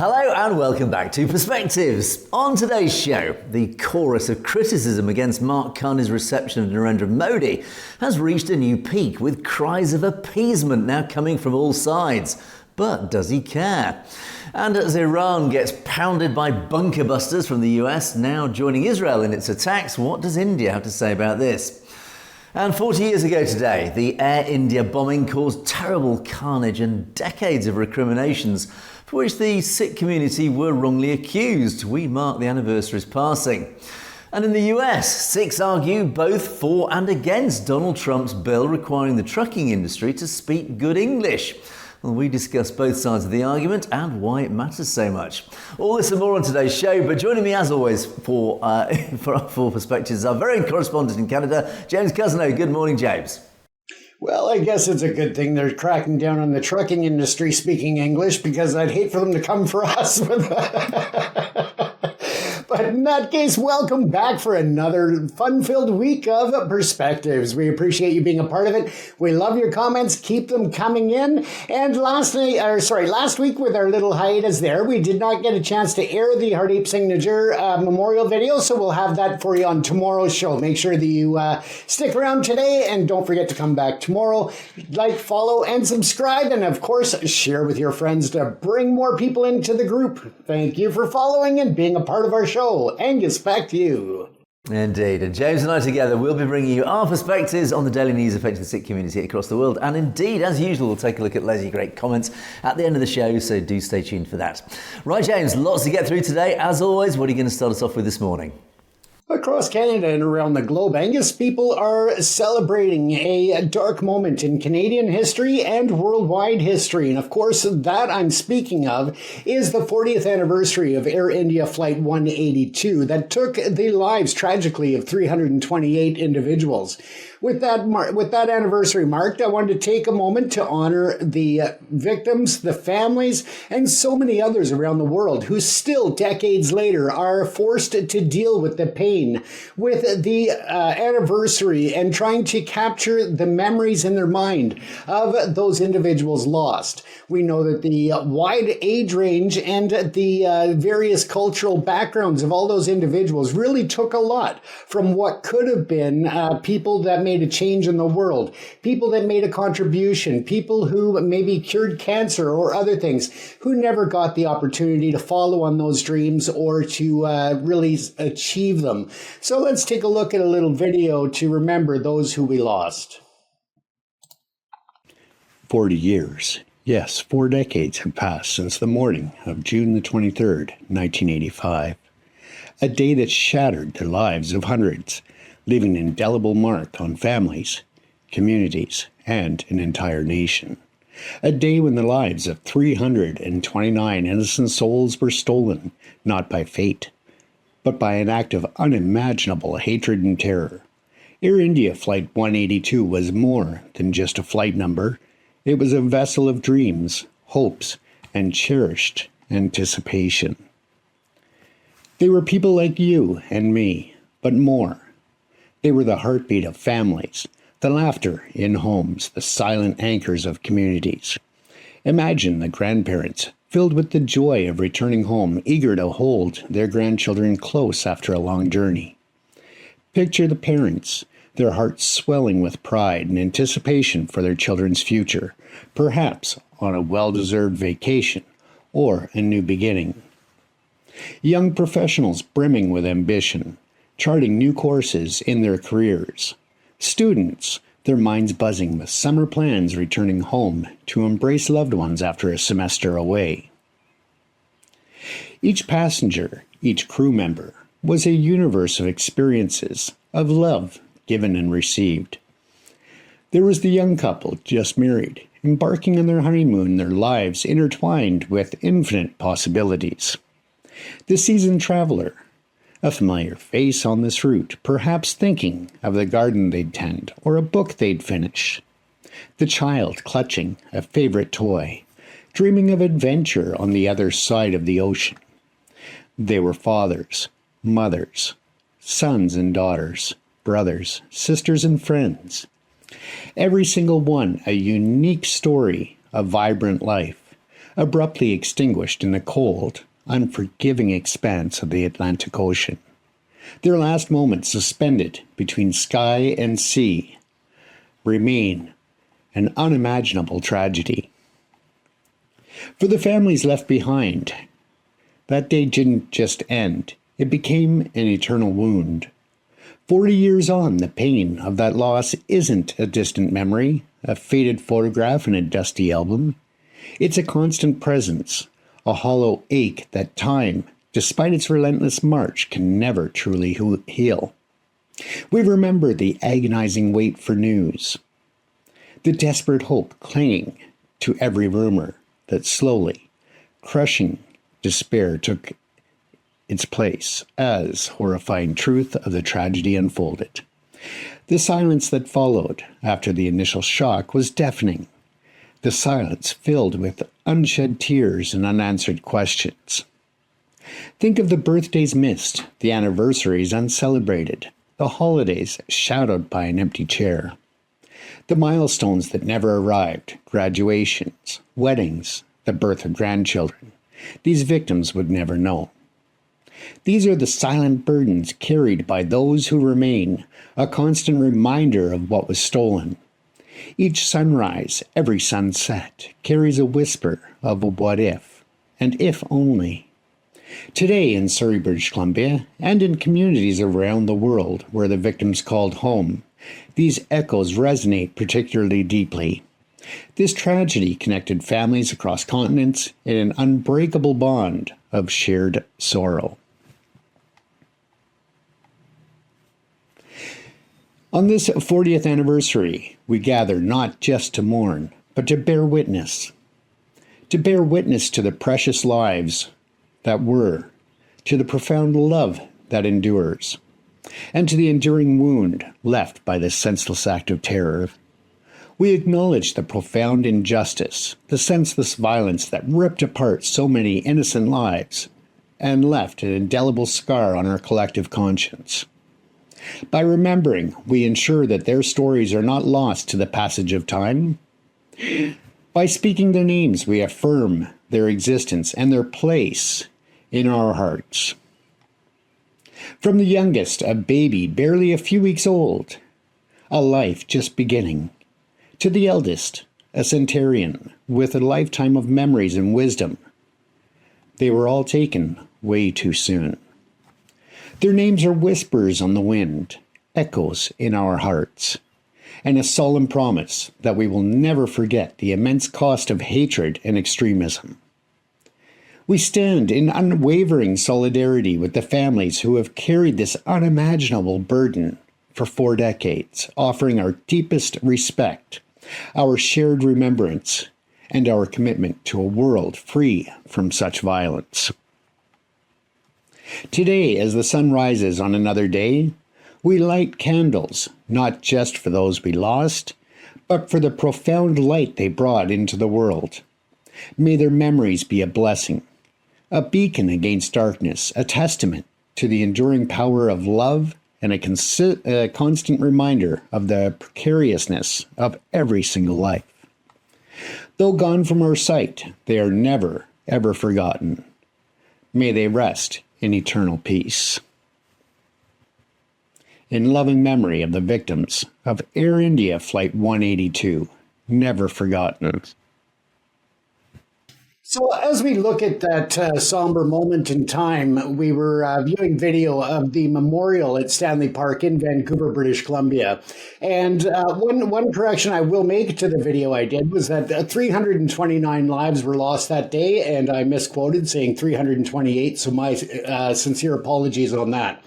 Hello and welcome back to Perspectives. On today's show, the chorus of criticism against Mark Carney's reception of Narendra Modi has reached a new peak, with cries of appeasement now coming from all sides. But does he care? And as Iran gets pounded by bunker busters from the US, now joining Israel in its attacks, what does India have to say about this? And 40 years ago today, the Air India bombing caused terrible carnage and decades of recriminations for which the Sikh community were wrongly accused. We mark the anniversary's passing. And in the US, Sikhs argue both for and against Donald Trump's bill requiring the trucking industry to speak good English. Well, we discuss both sides of the argument and why it matters so much. All this and more on today's show, but joining me as always for Perspectives is our very own correspondent in Canada, James Cousineau. Good morning, James. Well, I guess it's a good thing they're cracking down on the trucking industry speaking English, because I'd hate for them to come for us. But in that case, welcome back for another fun-filled week of Perspectives. We appreciate you being a part of it. We love your comments. Keep them coming in. And last week with our little hiatus there, we did not get a chance to air the Hardeep Singh Nijjar memorial video, so we'll have that for you on tomorrow's show. Make sure that you stick around today, and don't forget to come back tomorrow. Like, follow, and subscribe, and of course, share with your friends to bring more people into the group. Thank you for following and being a part of our show. Angus, back to you. Indeed, and James and I together will be bringing you our perspectives on the daily news affecting the Sikh community across the world. And indeed, as usual, we'll take a look at loads of great comments at the end of the show, so do stay tuned for that. Right, James, lots to get through today. As always, what are you going to start us off with this morning? Across Canada and around the globe, Angus, people are celebrating a dark moment in Canadian history and worldwide history. And of course, that I'm speaking of is the 40th anniversary of Air India Flight 182 that took the lives, tragically, of 328 individuals. With that anniversary marked, I wanted to take a moment to honor the victims, the families, and so many others around the world who still, decades later, are forced to deal with the pain with the anniversary and trying to capture the memories in their mind of those individuals lost. We know that the wide age range and the various cultural backgrounds of all those individuals really took a lot from what could have been people that made a change in the world, people that made a contribution, people who maybe cured cancer or other things, who never got the opportunity to follow on those dreams or to really achieve them. So let's take a look at a little video to remember those who we lost. 40 years. Yes, 4 decades have passed since the morning of June the 23rd, 1985. A day that shattered the lives of hundreds, leaving an indelible mark on families, communities, and an entire nation. A day when the lives of 329 innocent souls were stolen, not by fate, but by an act of unimaginable hatred and terror. Air India Flight 182 was more than just a flight number. It was a vessel of dreams, hopes, and cherished anticipation. They were people like you and me, but more. They were the heartbeat of families, the laughter in homes, the silent anchors of communities. Imagine the grandparents filled with the joy of returning home, eager to hold their grandchildren close after a long journey. Picture the parents, their hearts swelling with pride and anticipation for their children's future, perhaps on a well-deserved vacation or a new beginning. Young professionals brimming with ambition, charting new courses in their careers. Students, their minds buzzing with summer plans, returning home to embrace loved ones after a semester away. Each passenger, each crew member, was a universe of experiences, of love given and received. There was the young couple just married, embarking on their honeymoon, their lives intertwined with infinite possibilities. The seasoned traveler, a familiar face on this route, perhaps thinking of the garden they'd tend or a book they'd finish. The child clutching a favorite toy, dreaming of adventure on the other side of the ocean. They were fathers, mothers, sons and daughters, brothers, sisters, and friends. Every single one a unique story of vibrant life, abruptly extinguished in the cold, unforgiving expanse of the Atlantic Ocean, their last moments suspended between sky and sea, remain an unimaginable tragedy. For the families left behind, that day didn't just end, it became an eternal wound. 40 years on, the pain of that loss isn't a distant memory, a faded photograph in a dusty album. It's a constant presence, a hollow ache that time, despite its relentless march, can never truly heal. We remember the agonizing wait for news, the desperate hope clinging to every rumor that slowly, crushing despair took its place as horrifying truth of the tragedy unfolded. The silence that followed after the initial shock was deafening. The silence filled with unshed tears and unanswered questions. Think of the birthdays missed, the anniversaries uncelebrated, the holidays shadowed by an empty chair, the milestones that never arrived, graduations, weddings, the birth of grandchildren. These victims would never know. These are the silent burdens carried by those who remain, a constant reminder of what was stolen. Each sunrise, every sunset, carries a whisper of a what if, and if only. Today in Surrey, British Columbia, and in communities around the world where the victims called home, these echoes resonate particularly deeply. This tragedy connected families across continents in an unbreakable bond of shared sorrow. On this 40th anniversary, we gather not just to mourn, but to bear witness. To bear witness to the precious lives that were, to the profound love that endures, and to the enduring wound left by this senseless act of terror. We acknowledge the profound injustice, the senseless violence that ripped apart so many innocent lives and left an indelible scar on our collective conscience. By remembering, we ensure that their stories are not lost to the passage of time. By speaking their names, we affirm their existence and their place in our hearts. From the youngest, a baby barely a few weeks old, a life just beginning, to the eldest, a centenarian with a lifetime of memories and wisdom, they were all taken way too soon. Their names are whispers on the wind, echoes in our hearts, and a solemn promise that we will never forget the immense cost of hatred and extremism. We stand in unwavering solidarity with the families who have carried this unimaginable burden for 4 decades, offering our deepest respect, our shared remembrance, and our commitment to a world free from such violence. Today, as the sun rises on another day, we light candles, not just for those we lost, but for the profound light they brought into the world. May their memories be a blessing, a beacon against darkness, a testament to the enduring power of love, and a constant reminder of the precariousness of every single life. Though gone from our sight, they are never, ever forgotten. May they rest in eternal peace. In loving memory of the victims of Air India Flight 182, never forgotten. So as we look at that somber moment in time, we were viewing video of the memorial at Stanley Park in Vancouver, British Columbia. And one correction I will make to the video I did was that 329 lives were lost that day, and I misquoted saying 328, so my sincere apologies on that.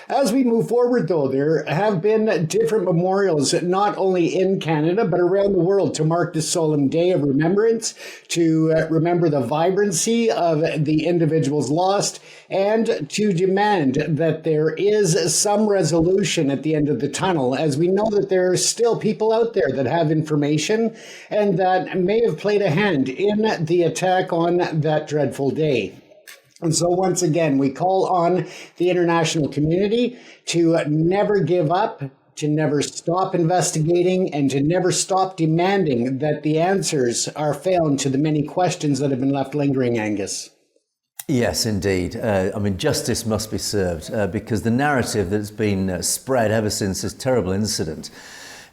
As we move forward, though, there have been different memorials, not only in Canada, but around the world to mark this solemn day of remembrance, to remember the vibrancy of the individuals lost, and to demand that there is some resolution at the end of the tunnel, as we know that there are still people out there that have information and that may have played a hand in the attack on that dreadful day. And so once again, we call on the international community to never give up, to never stop investigating and to never stop demanding that the answers are found to the many questions that have been left lingering, Angus. Yes, indeed. Justice must be served because the narrative that's been spread ever since this terrible incident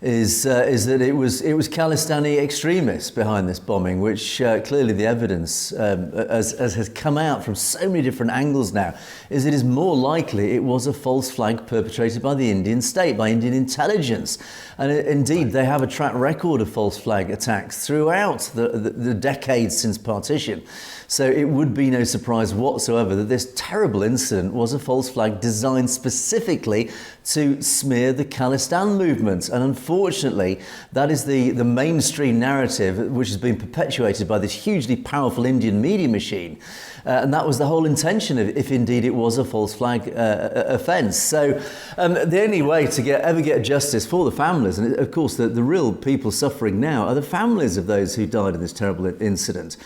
is that it was Khalistani extremists behind this bombing, which clearly the evidence, as has come out from so many different angles now, is it is more likely it was a false flag perpetrated by the Indian state, by Indian intelligence. And indeed, they have a track record of false flag attacks throughout the decades since partition. So it would be no surprise whatsoever that this terrible incident was a false flag designed specifically to smear the Khalistan movement. And unfortunately, that is the mainstream narrative which has been perpetuated by this hugely powerful Indian media machine. And that was the whole intention of, if indeed it was a false flag offence. So the only way to ever get justice for the families, and of course the real people suffering now are the families of those who died in this terrible incident.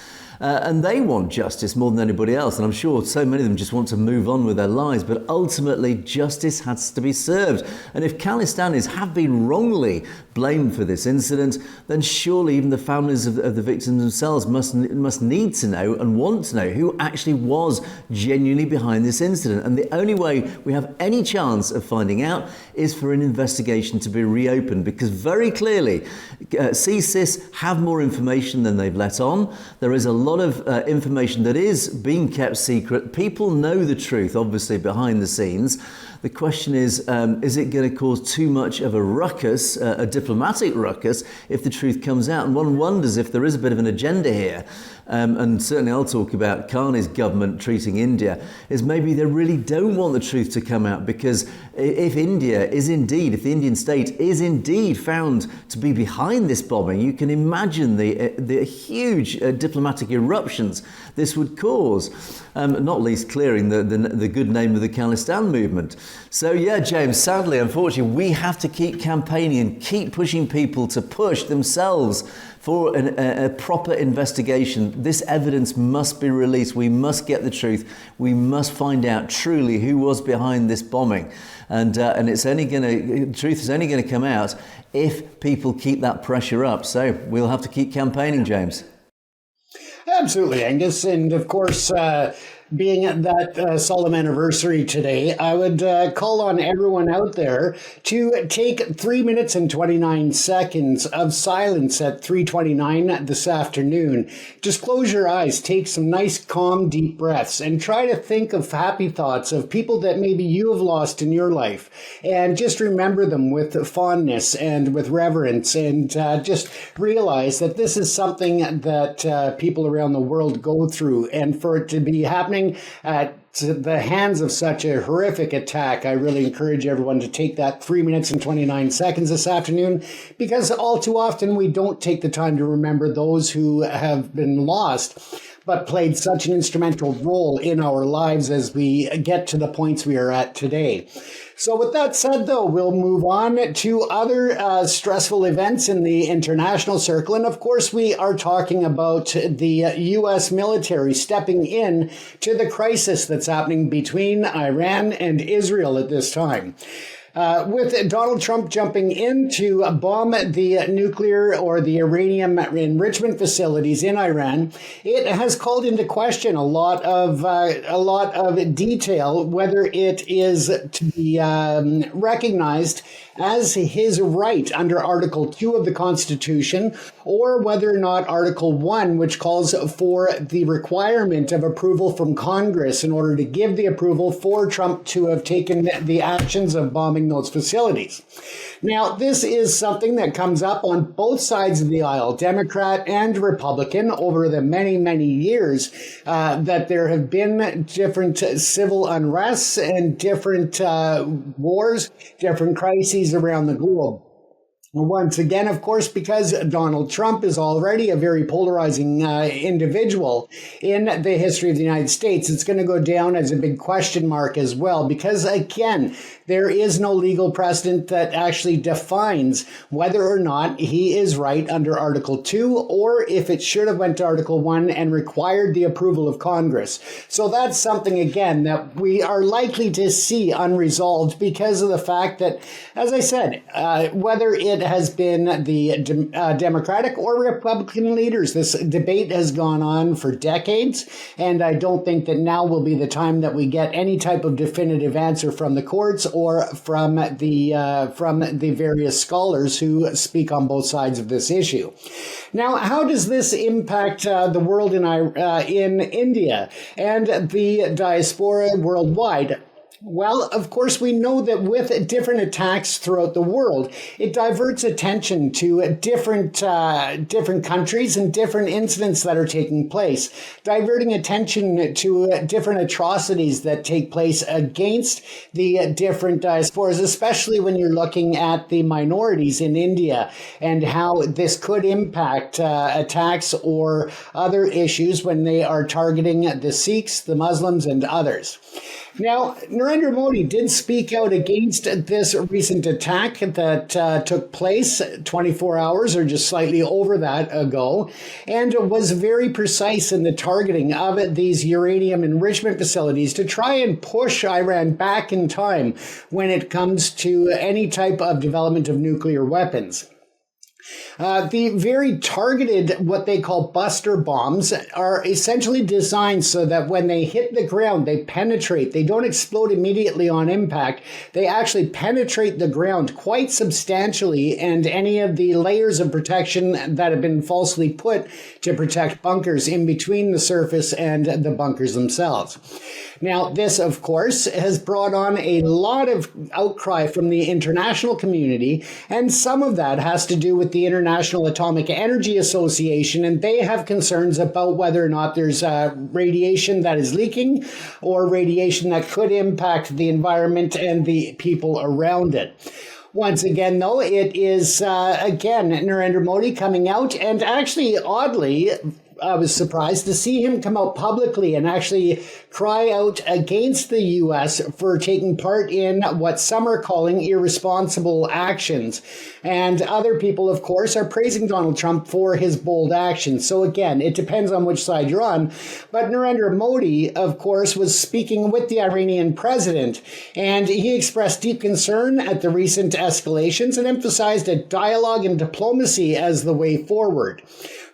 And they want justice more than anybody else. And I'm sure so many of them just want to move on with their lives. But ultimately, justice has to be served. And if Khalistanis have been wrongly blamed for this incident, then surely even the families of the victims themselves must need to know and want to know who actually was genuinely behind this incident. And the only way we have any chance of finding out is for an investigation to be reopened. Because very clearly, CSIS have more information than they've let on. There is a lot of information that is being kept secret. People know the truth, obviously, behind the scenes. The question is it going to cause too much of a ruckus, a diplomatic ruckus, if the truth comes out? And one wonders if there is a bit of an agenda here. And certainly I'll talk about Carney's government treating India, is maybe they really don't want the truth to come out, because if the Indian state is indeed found to be behind this bombing, you can imagine the huge diplomatic eruptions this would cause, not least clearing the good name of the Khalistan movement. So yeah, James, sadly, unfortunately, we have to keep campaigning and keep pushing people to push themselves for a proper investigation. This evidence must be released. We must get the truth. We must find out truly who was behind this bombing. And the truth is only going to come out if people keep that pressure up. So we'll have to keep campaigning, James. Absolutely, Angus. And of course, being that solemn anniversary today, I would call on everyone out there to take 3 minutes and 29 seconds of silence at 3:29 this afternoon. Just close your eyes, take some nice, calm, deep breaths, and try to think of happy thoughts of people that maybe you have lost in your life. And just remember them with fondness and with reverence, and just realize that this is something that people around the world go through. And for it to be happening at the hands of such a horrific attack, I really encourage everyone to take that 3 minutes and 29 seconds this afternoon, because all too often we don't take the time to remember those who have been lost, but played such an instrumental role in our lives as we get to the points we are at today. So with that said, though, we'll move on to other stressful events in the international circle. And of course, we are talking about the U.S. military stepping in to the crisis that's happening between Iran and Israel at this time. With Donald Trump jumping in to bomb the nuclear or the uranium enrichment facilities in Iran, it has called into question a lot of detail, whether it is to be recognized as his right under Article 2 of the Constitution, or whether or not Article 1, which calls for the requirement of approval from Congress in order to give the approval for Trump to have taken the actions of bombing those facilities. Now, this is something that comes up on both sides of the aisle, Democrat and Republican, over the many, many years that there have been different civil unrests and different wars, different crises around the globe. Once again, of course, because Donald Trump is already a very polarizing individual in the history of the United States, it's going to go down as a big question mark as well, because again, there is no legal precedent that actually defines whether or not he is right under Article 2, or if it should have went to Article 1 and required the approval of Congress. So that's something, again, that we are likely to see unresolved because of the fact that, as I said, whether it has been the Democratic or Republican leaders, this debate has gone on for decades, and I don't think that now will be the time that we get any type of definitive answer from the courts or from the various scholars who speak on both sides of this issue. Now, how does this impact the world in India and the diaspora worldwide? Well, of course, we know that with different attacks throughout the world, it diverts attention to different countries and different incidents that are taking place, diverting attention to different atrocities that take place against the different diasporas, especially when you're looking at the minorities in India and how this could impact attacks or other issues when they are targeting the Sikhs, the Muslims, and others. Now, Narendra Modi did speak out against this recent attack that took place 24 hours or just slightly over that ago, and was very precise in the targeting of these uranium enrichment facilities to try and push Iran back in time when it comes to any type of development of nuclear weapons. The very targeted, what they call buster bombs, are essentially designed so that when they hit the ground, they penetrate. They don't explode immediately on impact. They actually penetrate the ground quite substantially, and any of the layers of protection that have been falsely put to protect bunkers in between the surface and the bunkers themselves. Now, this, of course, has brought on a lot of outcry from the international community, and some of that has to do with the International Atomic Energy Association, and they have concerns about whether or not there's radiation that is leaking or radiation that could impact the environment and the people around it. Once again, though, it is, Narendra Modi coming out, and actually, oddly, I was surprised to see him come out publicly and actually cry out against the U.S. for taking part in what some are calling irresponsible actions. And other people, of course, are praising Donald Trump for his bold actions. So again, it depends on which side you're on. But Narendra Modi, of course, was speaking with the Iranian president, and he expressed deep concern at the recent escalations and emphasized a dialogue and diplomacy as the way forward.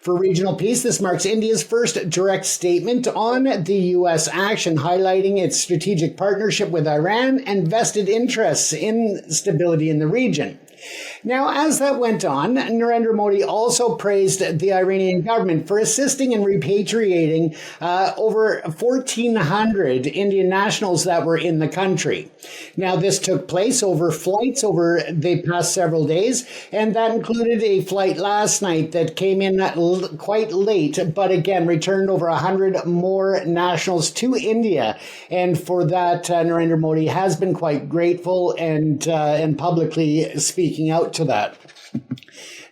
For regional peace, this marks India's first direct statement on the U.S. action, highlighting its strategic partnership with Iran and vested interests in stability in the region. Now, as that went on, Narendra Modi also praised the Iranian government for assisting in repatriating over 1,400 Indian nationals that were in the country. Now, this took place over flights over the past several days, and that included a flight last night that came in quite late, but again, returned over 100 more nationals to India. And for that, Narendra Modi has been quite grateful and publicly speaking out to that.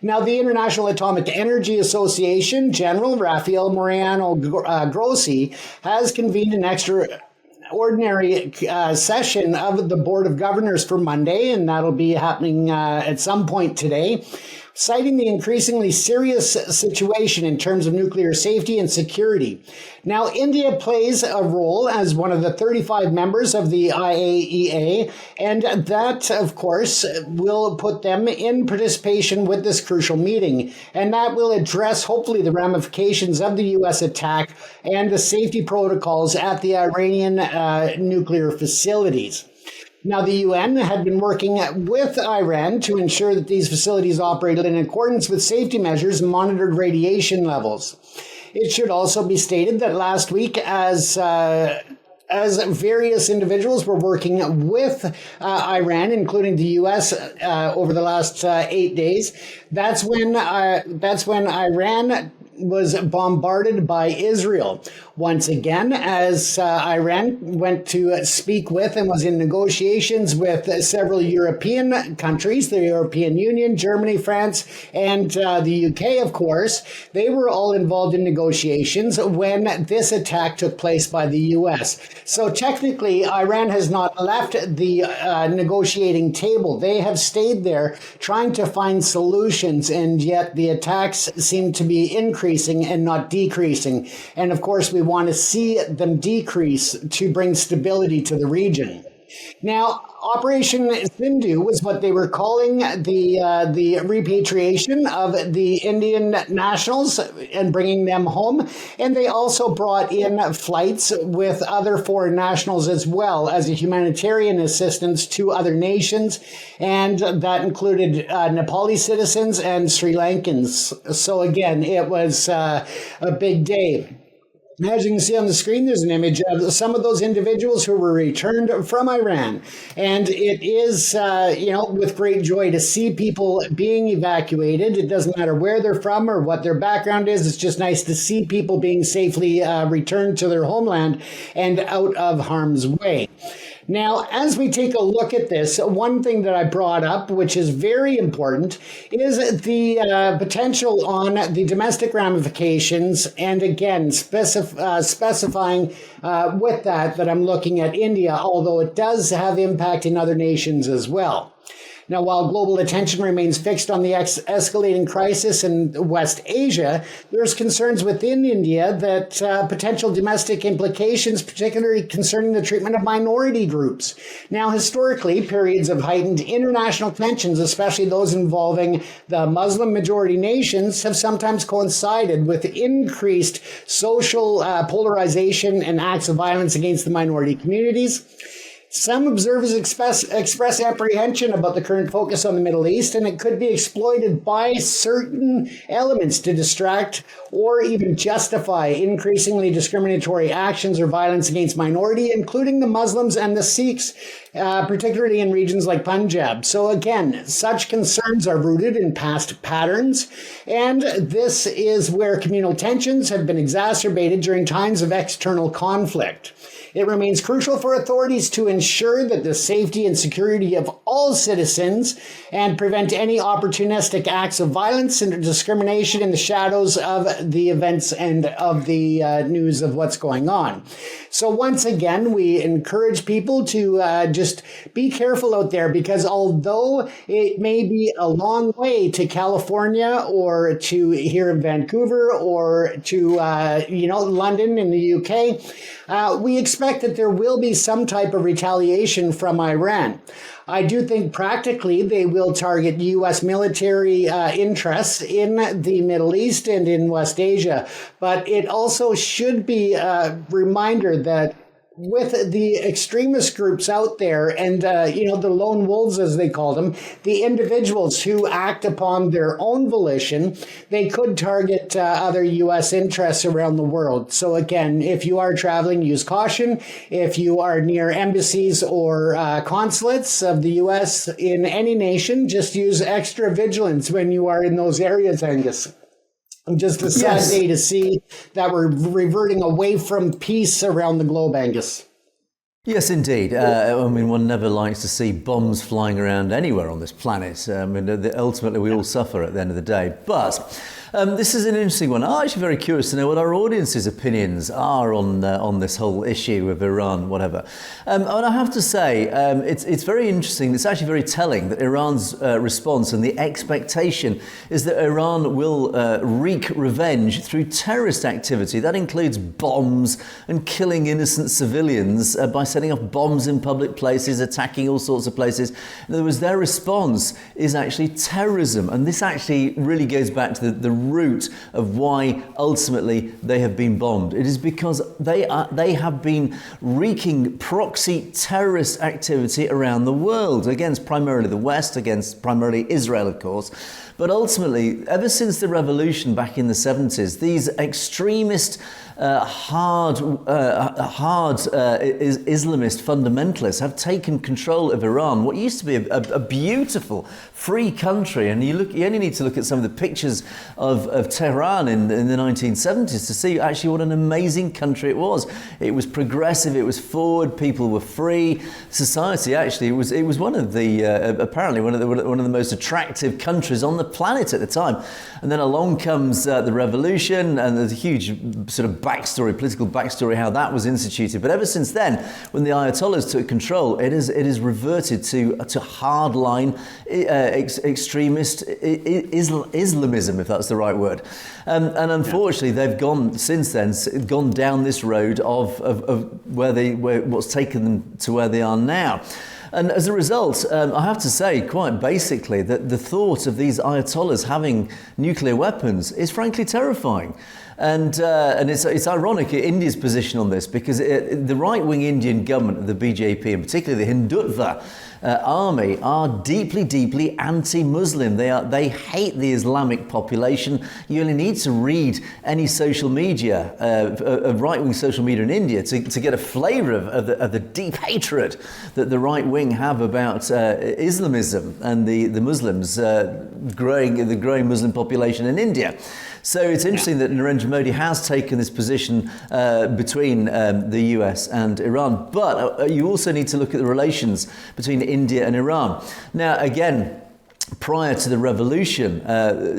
Now, the International Atomic Energy Association General Rafael Mariano Grossi has convened an extraordinary session of the Board of Governors for Monday, and that'll be happening at some point today, citing the increasingly serious situation in terms of nuclear safety and security. Now, India plays a role as one of the 35 members of the IAEA, and that, of course, will put them in participation with this crucial meeting, and that will address, hopefully, the ramifications of the U.S. attack and the safety protocols at the Iranian nuclear facilities. Now, the UN had been working with Iran to ensure that these facilities operated in accordance with safety measures and monitored radiation levels. It should also be stated that last week, as various individuals were working with Iran, including the U.S., over the last 8 days, that's when Iran was bombarded by Israel. Once again, as Iran went to speak with and was in negotiations with several European countries, the European Union, Germany, France, and the UK, of course, they were all involved in negotiations when this attack took place by the US. So technically, Iran has not left the negotiating table. They have stayed there trying to find solutions, and yet the attacks seem to be increasing and not decreasing. And of course, we want to see them decrease to bring stability to the region. Now, Operation Sindhu was what they were calling the repatriation of the Indian nationals and bringing them home. And they also brought in flights with other foreign nationals as well as a humanitarian assistance to other nations. And that included Nepali citizens and Sri Lankans. So again, it was a big day. As you can see on the screen, there's an image of some of those individuals who were returned from Iran. And it is, with great joy to see people being evacuated. It doesn't matter where they're from or what their background is. It's just nice to see people being safely returned to their homeland and out of harm's way. Now, as we take a look at this, one thing that I brought up, which is very important, is the potential on the domestic ramifications. And again, specifying with that I'm looking at India, although it does have impact in other nations as well. Now, while global attention remains fixed on the escalating crisis in West Asia, there's concerns within India that potential domestic implications, particularly concerning the treatment of minority groups. Now, historically, periods of heightened international tensions, especially those involving the Muslim majority nations, have sometimes coincided with increased social polarization and acts of violence against the minority communities. Some observers express apprehension about the current focus on the Middle East, and it could be exploited by certain elements to distract or even justify increasingly discriminatory actions or violence against minority, including the Muslims and the Sikhs, particularly in regions like Punjab. So again, such concerns are rooted in past patterns, and this is where communal tensions have been exacerbated during times of external conflict. It remains crucial for authorities to ensure that the safety and security of all citizens and prevent any opportunistic acts of violence and discrimination in the shadows of the events and of the news of what's going on. So once again, we encourage people to just be careful out there, because although it may be a long way to California or to here in Vancouver or to, London in the UK, we expect that there will be some type of retaliation from Iran. I do think practically they will target U.S. military interests in the Middle East and in West Asia. But it also should be a reminder that with the extremist groups out there and, the lone wolves, as they call them, the individuals who act upon their own volition, they could target other U.S. interests around the world. So again, if you are traveling, use caution. If you are near embassies or consulates of the U.S. in any nation, just use extra vigilance when you are in those areas, Angus. Just a sad day to see that we're reverting away from peace around the globe, Angus. Yes, indeed. One never likes to see bombs flying around anywhere on this planet. Ultimately, we all suffer at the end of the day. But this is an interesting one. I'm actually very curious to know what our audience's opinions are on this whole issue of Iran, whatever. And I have to say, it's very interesting. It's actually very telling that Iran's response and the expectation is that Iran will wreak revenge through terrorist activity. That includes bombs and killing innocent civilians by setting off bombs in public places, attacking all sorts of places. In other words, their response is actually terrorism. And this actually really goes back to the root of why ultimately they have been bombed. It is because they have been wreaking proxy terrorist activity around the world against primarily the West, against primarily Israel, of course. But ultimately, ever since the revolution back in the 70s, these extremist Islamist fundamentalists have taken control of Iran, what used to be a beautiful, free country. And you only need to look at some of the pictures of Tehran in the 1970s to see actually what an amazing country it was. It was progressive, it was forward, people were free. Society actually, it was one of the apparently one of the most attractive countries on the planet at the time. And then along comes the revolution, and there's a huge sort of political backstory how that was instituted. But ever since then, when the Ayatollahs took control, it has reverted to hardline extremist Islamism, if that's the right word. And unfortunately, they've since then gone down this road of what's taken them to where they are now. And as a result, I have to say, quite basically, that the thought of these Ayatollahs having nuclear weapons is frankly terrifying. And it's ironic India's position on this, because the right-wing Indian government, the BJP, and particularly the Hindutva army, are deeply, deeply anti-Muslim. They hate the Islamic population. You only need to read any social media, right-wing social media in India, to get a flavour of the deep hatred that the right wing have about Islamism and the Muslims, the growing Muslim population in India. So it's interesting that Narendra Modi has taken this position between the US and Iran. But you also need to look at the relations between India and Iran. Now, again, prior to the revolution,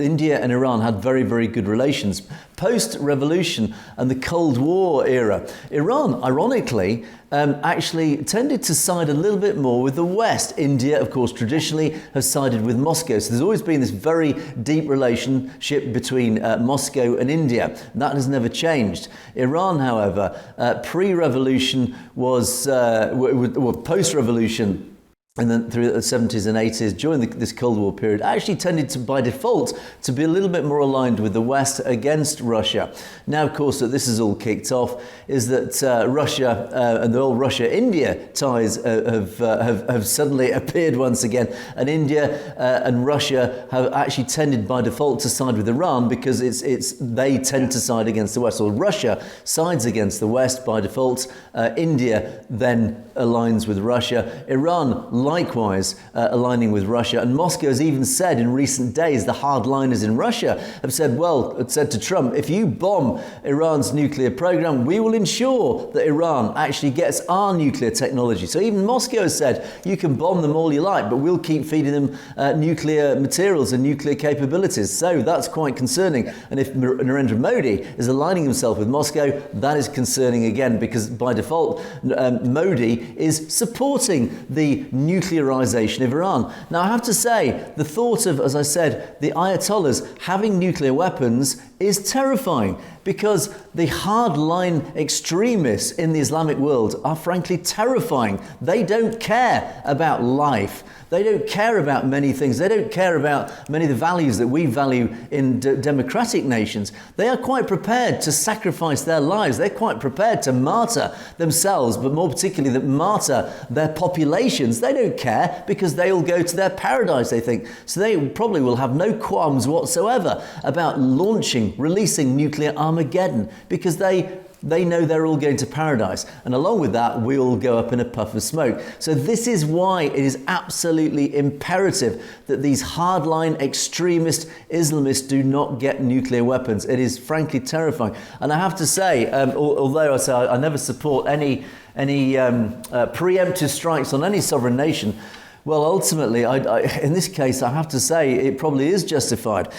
India and Iran had very, very good relations. Post-revolution and the Cold War era, Iran, ironically, actually tended to side a little bit more with the West. India, of course, traditionally has sided with Moscow. So there's always been this very deep relationship between Moscow and India. That has never changed. Iran, however, pre-revolution was, post-revolution, and then through the 70s and 80s, during this Cold War period, actually tended to, by default, to be a little bit more aligned with the West against Russia. Now, of course, that this is all kicked off, is that Russia and the old Russia-India ties have suddenly appeared once again, and India and Russia have actually tended by default to side with Iran, because they tend to side against the West. Or Russia sides against the West by default. India then aligns with Russia. Iran likewise aligning with Russia. And Moscow has even said in recent days, the hardliners in Russia have said to Trump, if you bomb Iran's nuclear program, we will ensure that Iran actually gets our nuclear technology. So even Moscow has said, you can bomb them all you like, but we'll keep feeding them nuclear materials and nuclear capabilities. So that's quite concerning. And if Narendra Modi is aligning himself with Moscow, that is concerning again, because by default, Modi is supporting the nuclearization of Iran. Now, I have to say, the thought of, as I said, the Ayatollahs having nuclear weapons is terrifying, because the hardline extremists in the Islamic world are frankly terrifying. They don't care about life. They don't care about many things. They don't care about many of the values that we value in democratic nations. They are quite prepared to sacrifice their lives. They're quite prepared to martyr themselves, but more particularly that martyr their populations. They don't care, because they will go to their paradise, they think. So they probably will have no qualms whatsoever about releasing nuclear Armageddon, because they know they're all going to paradise. And along with that, we all go up in a puff of smoke. So this is why it is absolutely imperative that these hardline extremist Islamists do not get nuclear weapons. It is frankly terrifying. And I have to say, although I say I never support any preemptive strikes on any sovereign nation, well, ultimately, in this case, I have to say it probably is justified.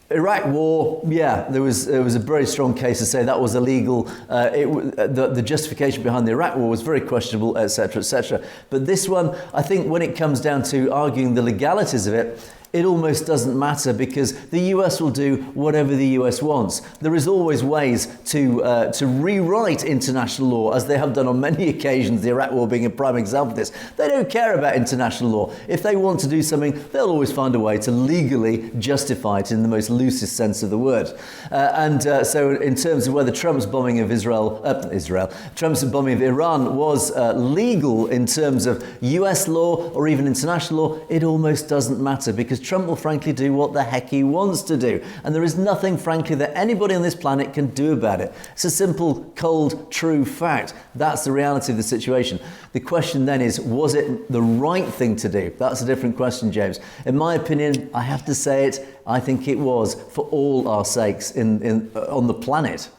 Iraq war, yeah, there was a very strong case to say that was illegal. The justification behind the Iraq war was very questionable, etc., etc. But this one, I think when it comes down to arguing the legalities of it, it almost doesn't matter, because the US will do whatever the US wants. There is always ways to rewrite international law, as they have done on many occasions, the Iraq war being a prime example of this. They don't care about international law. If they want to do something, they'll always find a way to legally justify it in the most loosest sense of the word. So in terms of whether Trump's bombing of Trump's bombing of Iran was legal in terms of US law or even international law, it almost doesn't matter, because Trump will frankly do what the heck he wants to do. And there is nothing, frankly, that anybody on this planet can do about it. It's a simple, cold, true fact. That's the reality of the situation. The question then is, was it the right thing to do? That's a different question, James. In my opinion, I have to say it, I think it was, for all our sakes on the planet.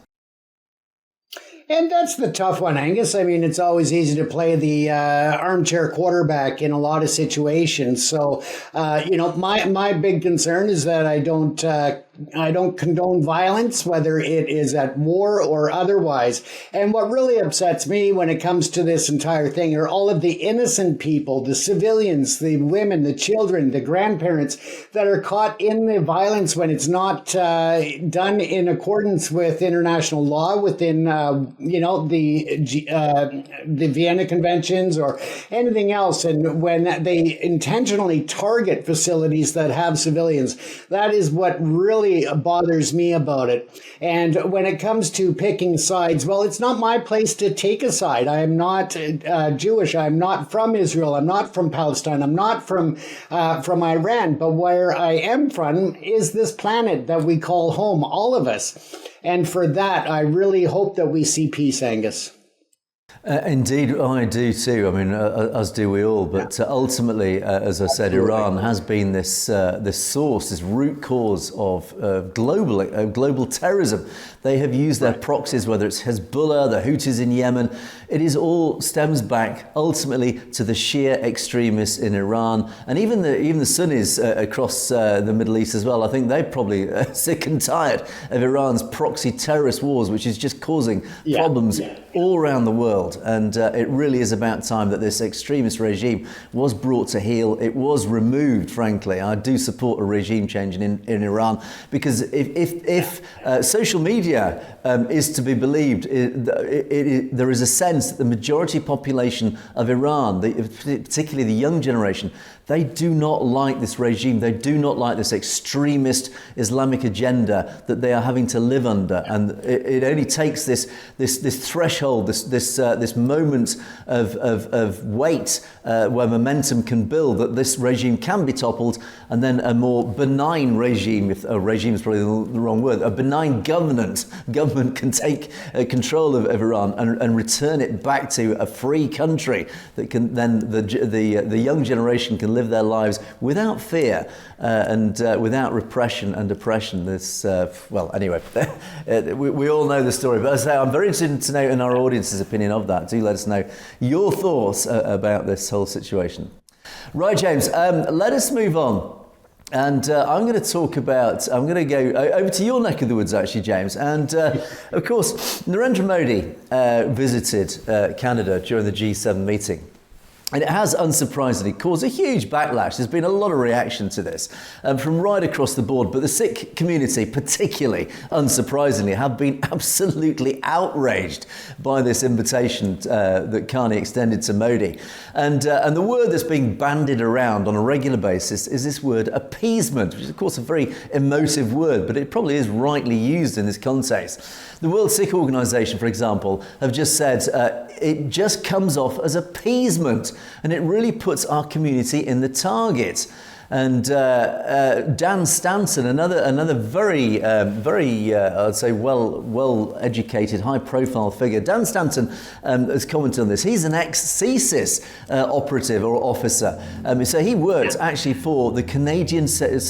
And that's the tough one, Angus. I mean, it's always easy to play the armchair quarterback in a lot of situations. So, my big concern is that I don't condone violence, whether it is at war or otherwise. And what really upsets me when it comes to this entire thing are all of the innocent people, the civilians, the women, the children, the grandparents that are caught in the violence when it's not done in accordance with international law, within the Vienna Conventions or anything else. And when they intentionally target facilities that have civilians, that is what really bothers me about it. And when it comes to picking sides, well, it's not my place to take a side. I am not Jewish. I'm not from Israel. I'm not from Palestine. I'm not from Iran. But where I am from is this planet that we call home, all of us. And for that, I really hope that we see peace, Angus. Indeed, I do too. I mean, as do we all. But ultimately, as I said, Iran has been this source, this root cause of global terrorism. They have used their proxies, whether it's Hezbollah, the Houthis in Yemen. It all stems back ultimately to the Shia extremists in Iran, and even the Sunnis across the Middle East as well. I think they're probably sick and tired of Iran's proxy terrorist wars, which is just causing problems all around the world. And it really is about time that this extremist regime was brought to heel. It was removed, frankly. I do support a regime change in Iran, because if social media is to be believed, there is a sense that the majority population of Iran, particularly the young generation, they do not like this regime. They do not like this extremist Islamic agenda that they are having to live under. And it only takes this threshold, this moment of weight where momentum can build, that this regime can be toppled, and then a more benign regime, if a regime is probably the wrong word, a benign government can take control of Iran and return it back to a free country that can then the young generation can live their lives without fear and without repression and oppression. Anyway, we all know the story, but as I say, I'm very interested to know in our audience's opinion of that. Do let us know your thoughts about this whole situation. Right, James, let us move on. And I'm going to go over to your neck of the woods, actually, James. And of course, Narendra Modi visited Canada during the G7 meeting. And it has, unsurprisingly, caused a huge backlash. There's been a lot of reaction to this from right across the board. But the Sikh community, particularly, unsurprisingly, have been absolutely outraged by this invitation that Carney extended to Modi. And the word that's being bandied around on a regular basis is this word appeasement, which is, of course, a very emotive word, but it probably is rightly used in this context. The World Sikh Organization, for example, have just said it just comes off as appeasement, and it really puts our community in the target. And Dan Stanton, another very I'd say well-educated, high-profile figure. Dan Stanton has commented on this. He's an ex-CSIS operative or officer. So he worked actually for the Canadian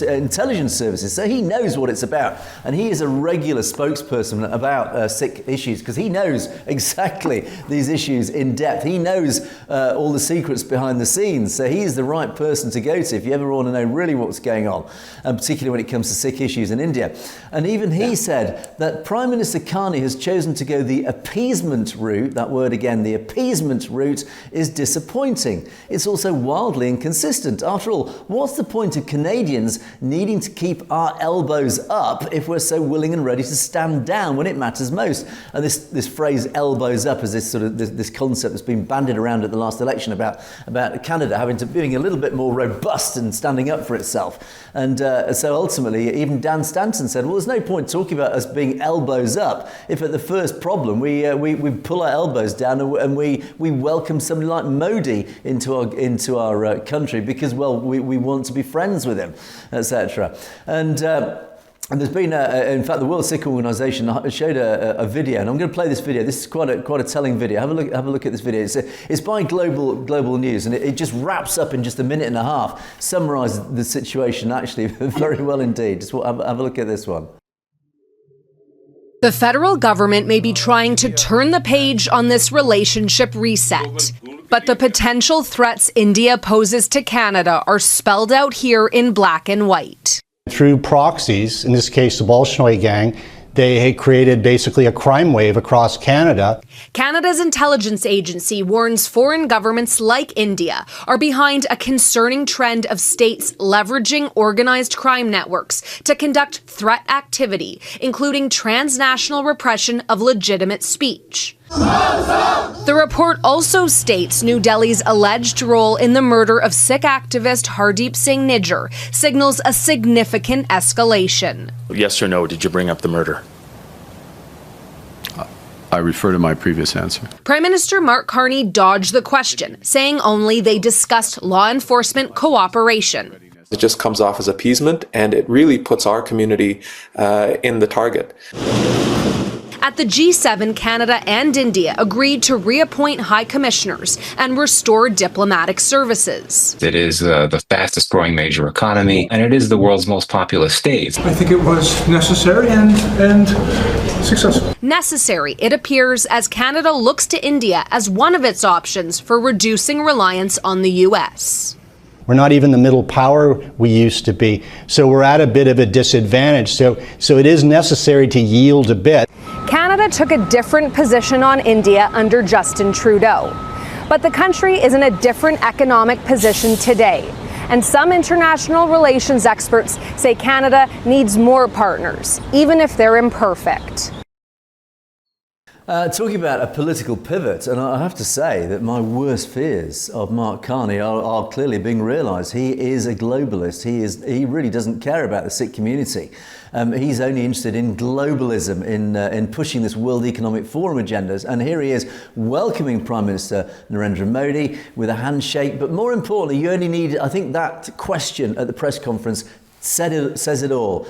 intelligence services. So he knows what it's about, and he is a regular spokesperson about Sikh issues, because he knows exactly these issues in depth. He knows all the secrets behind the scenes. So he's the right person to go to if you ever want to know really what's going on, and particularly when it comes to Sikh issues in India. And even he said that Prime Minister Carney has chosen to go the appeasement route. That word again, the appeasement route, is disappointing. It's also wildly inconsistent. After all, what's the point of Canadians needing to keep our elbows up if we're so willing and ready to stand down when it matters most? And this phrase "elbows up" is this concept that's been bandied around at the last election about Canada being a little bit more robust and standing standing up for itself. And so ultimately, even Dan Stanton said, well, there's no point talking about us being elbows up if at the first problem we pull our elbows down and we welcome somebody like Modi into our country because, well, we want to be friends with him, etc. And there's been, in fact, the World Sikh Organization showed a video, and I'm going to play this video. This is quite a telling video. Have a look at this video. It's by Global News, and it just wraps up in just a minute and a half, summarises the situation actually very well indeed. Just have a look at this one. The federal government may be trying to turn the page on this relationship reset, but the potential threats India poses to Canada are spelled out here in black and white. Through proxies, in this case the Bolshoi gang, they had created basically a crime wave across Canada. Canada's intelligence agency warns foreign governments like India are behind a concerning trend of states leveraging organized crime networks to conduct threat activity, including transnational repression of legitimate speech. The report also states New Delhi's alleged role in the murder of Sikh activist Hardeep Singh Nijjar signals a significant escalation. Yes or no, did you bring up the murder? I refer to my previous answer. Prime Minister Mark Carney dodged the question, saying only they discussed law enforcement cooperation. It just comes off as appeasement, and it really puts our community in the target. At the G7, Canada and India agreed to reappoint high commissioners and restore diplomatic services. It is the fastest growing major economy, and it is the world's most populous state. I think it was necessary and successful. Necessary, it appears, as Canada looks to India as one of its options for reducing reliance on the U.S. We're not even the middle power we used to be, so we're at a bit of a disadvantage. So it is necessary to yield a bit. Canada took a different position on India under Justin Trudeau. But the country is in a different economic position today. And some international relations experts say Canada needs more partners, even if they're imperfect. Talking about a political pivot, and I have to say that my worst fears of Mark Carney are clearly being realised. He is a globalist. He really doesn't care about the Sikh community. He's only interested in globalism, in pushing this World Economic Forum agendas. And here he is welcoming Prime Minister Narendra Modi with a handshake. But more importantly, you only need, I think that question at the press conference says it all.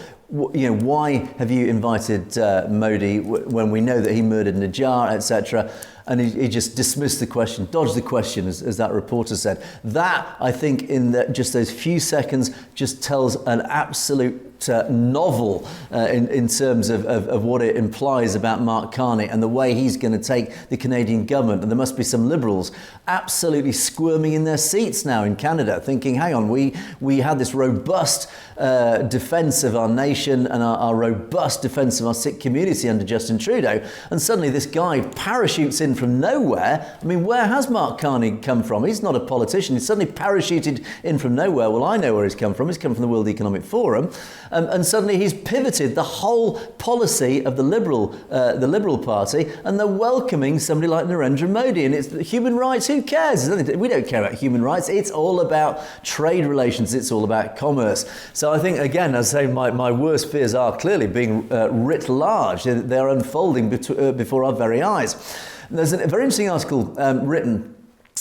You know, why have you invited Modi when we know that he murdered Nijjar, etc.? And he just dismissed the question, dodged the question, as that reporter said. That, I think, in just those few seconds, just tells an absolute novel in terms of what it implies about Mark Carney and the way he's going to take the Canadian government. And there must be some Liberals absolutely squirming in their seats now in Canada, thinking, hang on, we had this robust defence of our nation and our robust defence of our Sikh community under Justin Trudeau, and suddenly this guy parachutes in from nowhere. I mean, where has Mark Carney come from? He's not a politician. He's suddenly parachuted in from nowhere. Well, I know where he's come from. He's come from the World Economic Forum, and suddenly he's pivoted the whole policy of the Liberal Party, and they're welcoming somebody like Narendra Modi. And it's human rights. Who cares? We don't care about human rights. It's all about trade relations. It's all about commerce. So I think, again, as I say, my worst fears are clearly being writ large. They're unfolding before our very eyes. There's a very interesting article written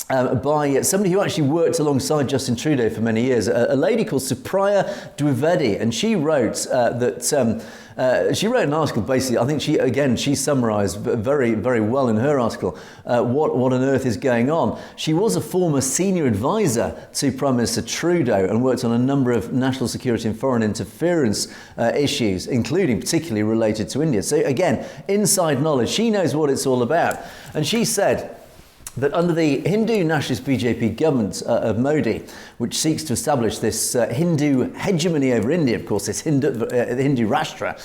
by somebody who actually worked alongside Justin Trudeau for many years, a lady called Supriya Dwivedi, and she wrote she wrote an article basically. I think she summarised very, very well in her article what on earth is going on. She was a former senior advisor to Prime Minister Trudeau and worked on a number of national security and foreign interference issues, including particularly related to India. So again, inside knowledge. She knows what it's all about, and she said that under the Hindu nationalist BJP government of Modi, which seeks to establish this Hindu hegemony over India, of course, this Hindu Rashtra,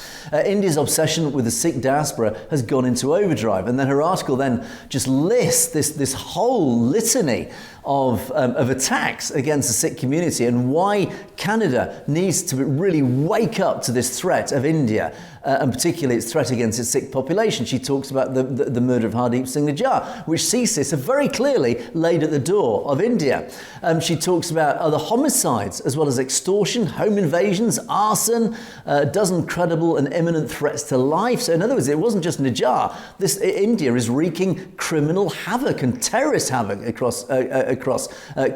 India's obsession with the Sikh diaspora has gone into overdrive. And then her article then just lists this whole litany of attacks against the Sikh community and why Canada needs to really wake up to this threat of India. and particularly its threat against its Sikh population. She talks about the murder of Hardeep Singh Nijjar, which CSIS have very clearly laid at the door of India. She talks about other homicides, as well as extortion, home invasions, arson, a dozen credible and imminent threats to life. So in other words, it wasn't just Nijjar. India is wreaking criminal havoc and terrorist havoc across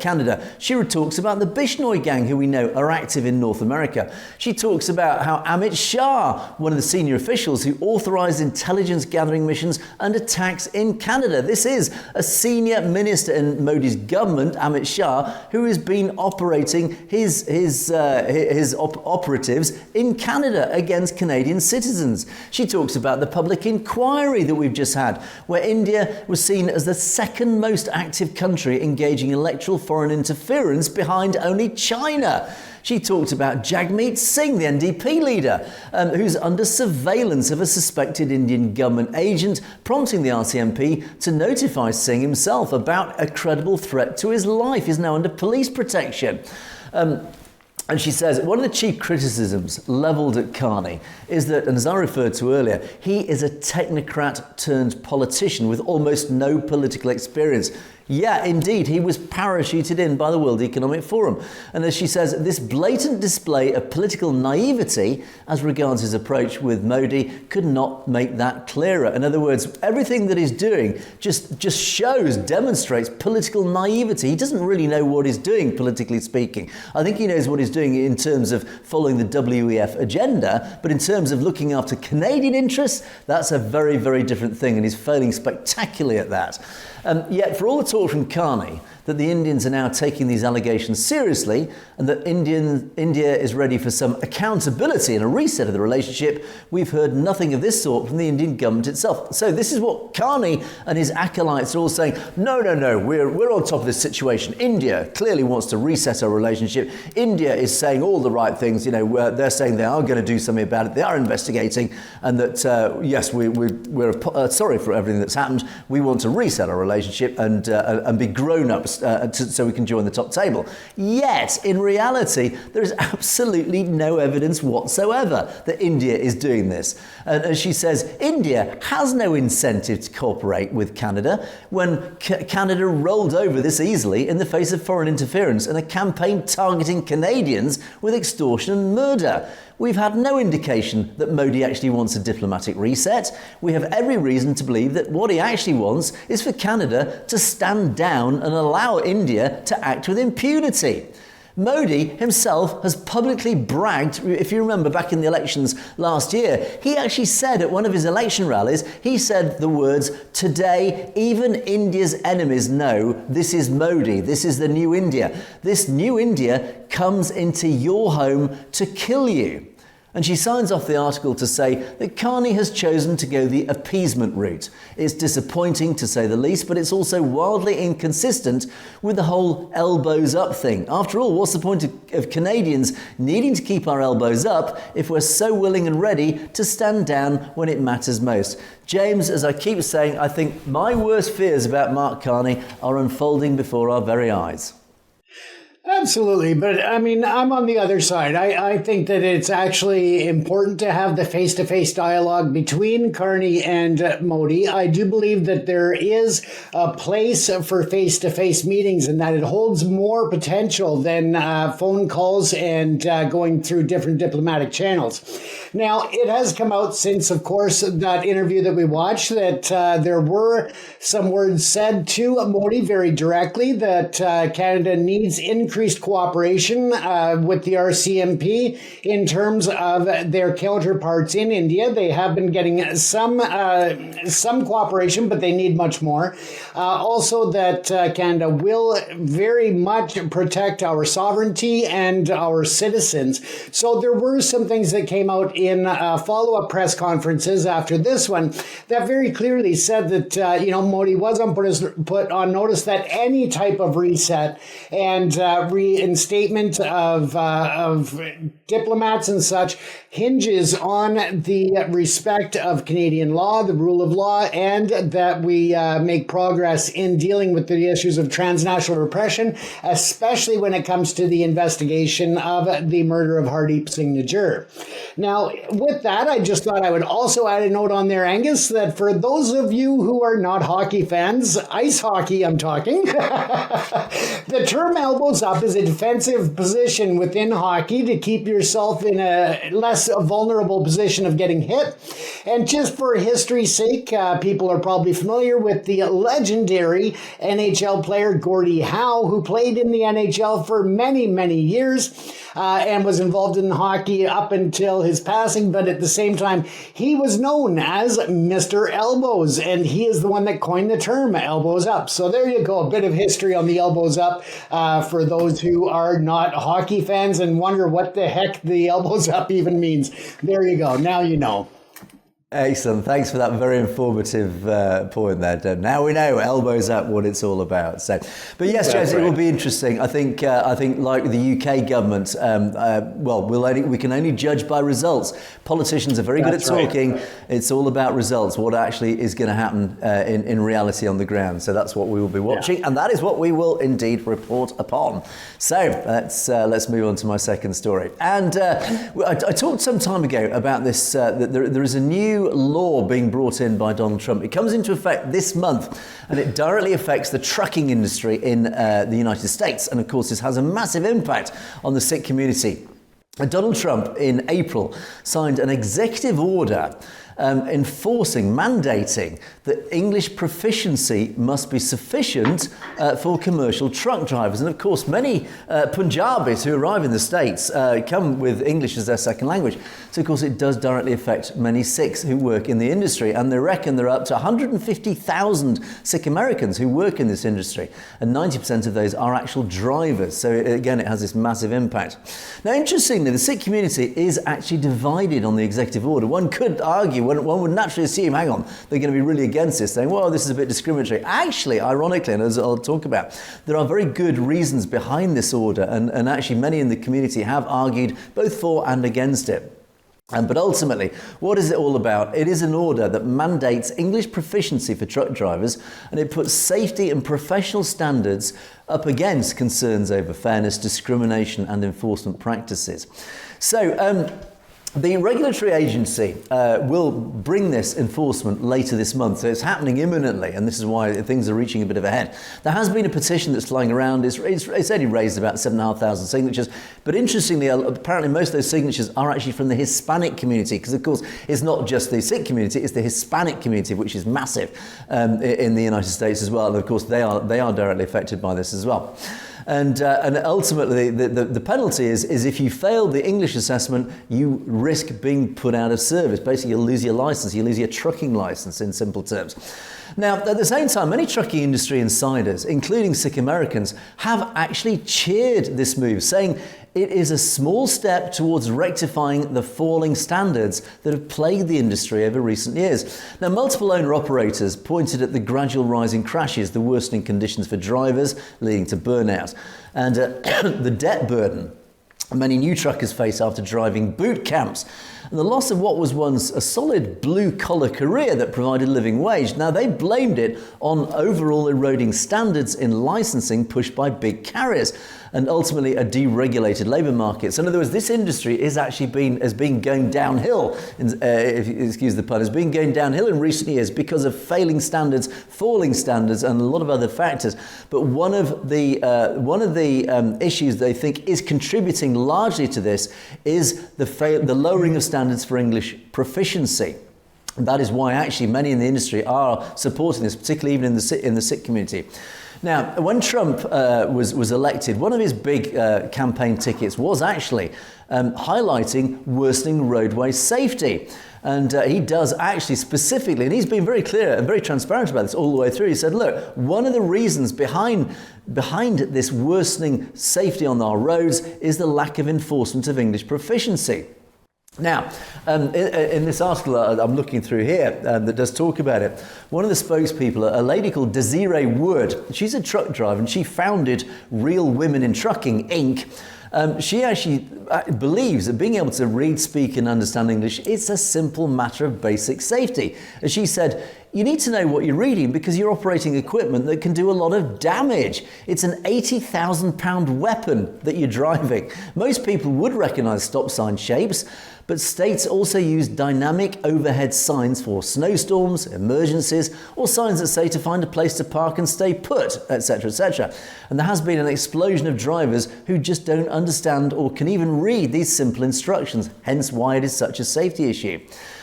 Canada. She talks about the Bishnoi gang, who we know are active in North America. She talks about how Amit Shah, one of the senior officials who authorised intelligence gathering missions and attacks in Canada. This is a senior minister in Modi's government, Amit Shah, who has been operating his operatives in Canada against Canadian citizens. She talks about the public inquiry that we've just had, where India was seen as the second most active country engaging in electoral foreign interference behind only China. She talked about Jagmeet Singh, the NDP leader, who's under surveillance of a suspected Indian government agent, prompting the RCMP to notify Singh himself about a credible threat to his life. He's now under police protection. And she says, one of the chief criticisms levelled at Carney is that, and as I referred to earlier, he is a technocrat turned politician with almost no political experience. Yeah, indeed, he was parachuted in by the World Economic Forum. And as she says, this blatant display of political naivety as regards his approach with Modi could not make that clearer. In other words, everything that he's doing just demonstrates political naivety. He doesn't really know what he's doing, politically speaking. I think he knows what he's doing in terms of following the WEF agenda, but in terms of looking after Canadian interests, that's a very, very different thing, and he's failing spectacularly at that. Yet, for all the talk from Carney that the Indians are now taking these allegations seriously and that India is ready for some accountability and a reset of the relationship, we've heard nothing of this sort from the Indian government itself. So this is what Carney and his acolytes are all saying. No, we're on top of this situation. India clearly wants to reset our relationship. India is saying all the right things. You know, they're saying they are going to do something about it. They are investigating, and that yes, we're sorry for everything that's happened. We want to reset our relationship and be grown-ups so we can join the top table. Yet, in reality, there is absolutely no evidence whatsoever that India is doing this. And as she says, India has no incentive to cooperate with Canada when Canada rolled over this easily in the face of foreign interference and a campaign targeting Canadians with extortion and murder. We've had no indication that Modi actually wants a diplomatic reset. We have every reason to believe that what he actually wants is for Canada to stand down and allow India to act with impunity. Modi himself has publicly bragged, if you remember back in the elections last year, he actually said at one of his election rallies, he said the words, "Today, even India's enemies know this is Modi, this is the new India. This new India comes into your home to kill you." And she signs off the article to say that Carney has chosen to go the appeasement route. It's disappointing to say the least, but it's also wildly inconsistent with the whole elbows up thing. After all, what's the point of Canadians needing to keep our elbows up if we're so willing and ready to stand down when it matters most? James, as I keep saying, I think my worst fears about Mark Carney are unfolding before our very eyes. Absolutely. But I mean, I'm on the other side. I think that it's actually important to have the face-to-face dialogue between Carney and Modi. I do believe that there is a place for face-to-face meetings and that it holds more potential than phone calls and going through different diplomatic channels. Now, it has come out since, of course, that interview that we watched that there were some words said to Modi very directly that Canada needs increased cooperation with the RCMP in terms of their counterparts in India. They have been getting some cooperation, but they need much more. Also that Canada will very much protect our sovereignty and our citizens. So there were some things that came out in follow-up press conferences after this one that very clearly said that, Modi was put on notice that any type of reset and reinstatement of diplomats and such hinges on the respect of Canadian law, the rule of law, and that we make progress in dealing with the issues of transnational repression, especially when it comes to the investigation of the murder of Hardeep Singh Nijjar. Now, with that, I just thought I would also add a note on there, Angus, that for those of you who are not hockey fans, ice hockey I'm talking, the term elbows up is a defensive position within hockey to keep yourself in a less vulnerable position of getting hit. And just for history's sake, people are probably familiar with the legendary NHL player Gordie Howe, who played in the NHL for many, many years and was involved in hockey up until his passing. But at the same time, he was known as Mr. Elbows, and he is the one that coined the term elbows up. So there you go, a bit of history on the elbows up for those who are not hockey fans and wonder what the heck the elbows up even means. There you go. Now you know. Excellent. Thanks for that very informative point there, Deb. Now we know elbows up what it's all about. So, but yes, James, it will be interesting. I think like the UK government, we can only judge by results. Politicians are very good at talking. Right. It's all about results. What actually is going to happen in reality on the ground. So that's what we will be watching, and that is what we will indeed report upon. So let's move on to my second story. And I talked some time ago about this. That there is a new law being brought in by Donald Trump. It comes into effect this month, and it directly affects the trucking industry in the United States. And of course, this has a massive impact on the Sikh community. Donald Trump in April signed an executive order mandating that English proficiency must be sufficient for commercial truck drivers. And of course, many Punjabis who arrive in the States come with English as their second language. So of course, it does directly affect many Sikhs who work in the industry. And they reckon there are up to 150,000 Sikh Americans who work in this industry. And 90% of those are actual drivers. So again, it has this massive impact. Now, interestingly, the Sikh community is actually divided on the executive order. One could argue, one would naturally assume, hang on, they're going to be really against this, saying, well, this is a bit discriminatory. Actually, ironically, and as I'll talk about, there are very good reasons behind this order, and actually many in the community have argued both for and against it. But ultimately, what is it all about? It is an order that mandates English proficiency for truck drivers, and it puts safety and professional standards up against concerns over fairness, discrimination and enforcement practices. So, the regulatory agency will bring this enforcement later this month, so it's happening imminently, and this is why things are reaching a bit of a head. There has been a petition that's flying around. It's only raised about 7,500 signatures, but interestingly, apparently most of those signatures are actually from the Hispanic community, because of course it's not just the Sikh community, it's the Hispanic community, which is massive in the United States as well, and of course they are directly affected by this as well. And ultimately, the penalty is if you fail the English assessment, you risk being put out of service. Basically, you'll lose your license. You lose your trucking license, in simple terms. Now, at the same time, many trucking industry insiders, including Sikh Americans, have actually cheered this move, saying it is a small step towards rectifying the falling standards that have plagued the industry over recent years. Now, multiple owner-operators pointed at the gradual rise in crashes, the worsening conditions for drivers, leading to burnout, and the debt burden many new truckers face after driving boot camps, and the loss of what was once a solid blue-collar career that provided a living wage. Now, they blamed it on overall eroding standards in licensing pushed by big carriers, and ultimately a deregulated labour market. So in other words, this industry has been going downhill, if you excuse the pun, has been going downhill in recent years because of failing standards, falling standards, and a lot of other factors. But one of the issues they think is contributing largely to this is the lowering of standards for English proficiency. That is why actually many in the industry are supporting this, particularly even in the Sikh community. Now, when Trump was elected, one of his big campaign tickets was actually highlighting worsening roadway safety. And he does actually specifically, and he's been very clear and very transparent about this all the way through. He said, look, one of the reasons behind this worsening safety on our roads is the lack of enforcement of English proficiency. Now, in this article I'm looking through here that does talk about it, one of the spokespeople, a lady called Desiree Wood, she's a truck driver and she founded Real Women in Trucking, Inc. She actually believes that being able to read, speak and understand English, it's a simple matter of basic safety. As she said, you need to know what you're reading because you're operating equipment that can do a lot of damage. It's an £80,000 weapon that you're driving. Most people would recognise stop sign shapes, but states also use dynamic overhead signs for snowstorms, emergencies, or signs that say to find a place to park and stay put, etc., etc. And there has been an explosion of drivers who just don't understand or can even read these simple instructions, hence why it is such a safety issue.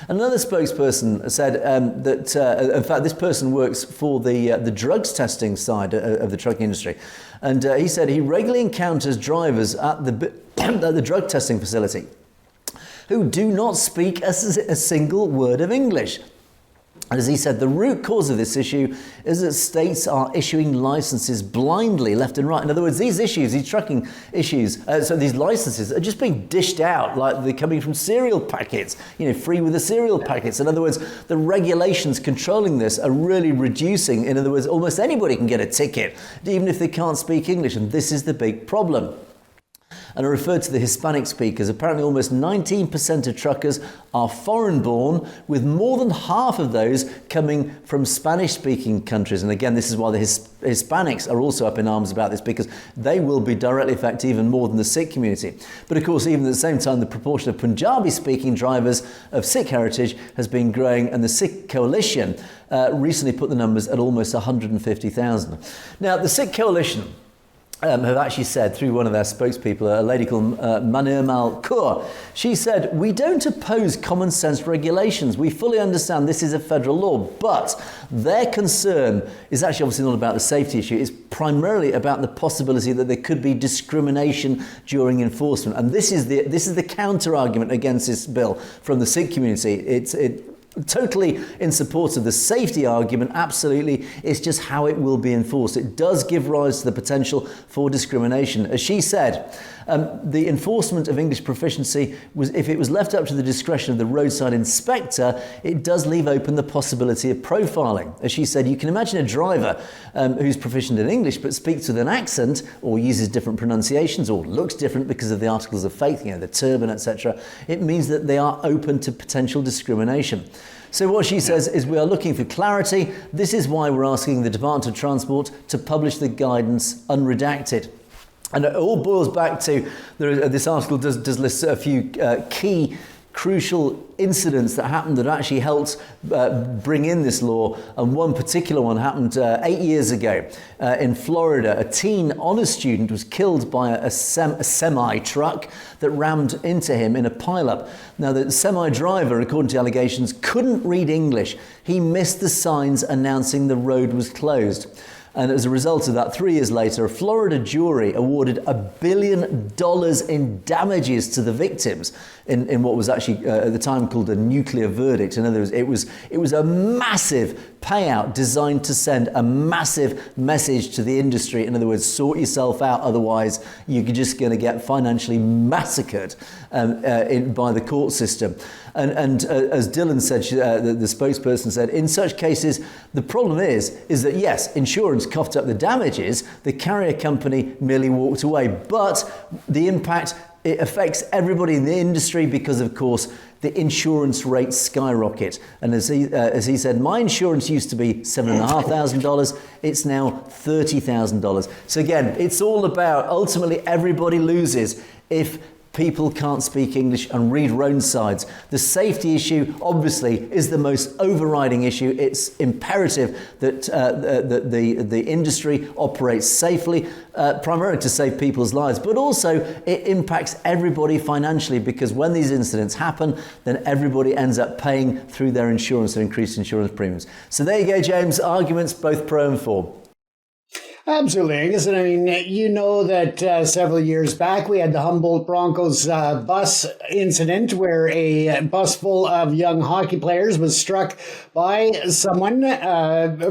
Another spokesperson said that, in fact, this person works for the drugs testing side of the trucking industry. And he said he regularly encounters drivers at the drug testing facility who do not speak a single word of English. And as he said, the root cause of this issue is that states are issuing licenses blindly, left and right. In other words, these issues, these trucking issues, so these licenses are just being dished out like they're coming from cereal packets, free with the cereal packets. In other words, the regulations controlling this are really reducing. In other words, almost anybody can get a ticket, even if they can't speak English. And this is the big problem. And I referred to the Hispanic speakers. Apparently almost 19% of truckers are foreign-born, with more than half of those coming from Spanish-speaking countries. And again, this is why the Hispanics are also up in arms about this, because they will be directly affected even more than the Sikh community. But of course, even at the same time, the proportion of Punjabi-speaking drivers of Sikh heritage has been growing, and the Sikh Coalition recently put the numbers at almost 150,000. Now, the Sikh Coalition have actually said, through one of their spokespeople, a lady called Manirmal Kaur, she said, we don't oppose common sense regulations. We fully understand this is a federal law, but their concern is actually obviously not about the safety issue. It's primarily about the possibility that there could be discrimination during enforcement. And this is the counter argument against this bill from the Sikh community. It's totally in support of the safety argument, absolutely. It's just how it will be enforced. It does give rise to the potential for discrimination. As she said, the enforcement of English proficiency if it was left up to the discretion of the roadside inspector, it does leave open the possibility of profiling. As she said, you can imagine a driver who's proficient in English but speaks with an accent or uses different pronunciations or looks different because of the articles of faith, the turban, etc. It means that they are open to potential discrimination. So what she says is we are looking for clarity. This is why we're asking the Department of Transport to publish the guidance unredacted. And it all boils back to, this article does list a few key crucial incidents that happened that actually helped bring in this law. And one particular one happened 8 years ago in Florida. A teen honor student was killed by a semi-truck that rammed into him in a pileup. Now, the semi-driver, according to allegations, couldn't read English. He missed the signs announcing the road was closed. And as a result of that, 3 years later, a Florida jury awarded $1 billion in damages to the victims in what was actually at the time called a nuclear verdict. In other words, it was a massive payout designed to send a massive message to the industry. In other words, sort yourself out, otherwise you're just going to get financially massacred by the court system. And as Dylan said, the spokesperson said, in such cases, the problem is that yes, insurance coughed up the damages, the carrier company merely walked away, but the impact, it affects everybody in the industry because, of course, the insurance rates skyrocket. And as he said, my insurance used to be $7,500. It's now $30,000. So again, it's all about, ultimately, everybody loses if people can't speak English and read roadsides. The safety issue, obviously, is the most overriding issue. It's imperative that the industry operates safely, primarily to save people's lives, but also it impacts everybody financially, because when these incidents happen, then everybody ends up paying through their insurance and increased insurance premiums. So there you go, James. Arguments both pro and for. Absolutely, Angus. And I mean, you know that several years back we had the Humboldt Broncos bus incident where a bus full of young hockey players was struck by someone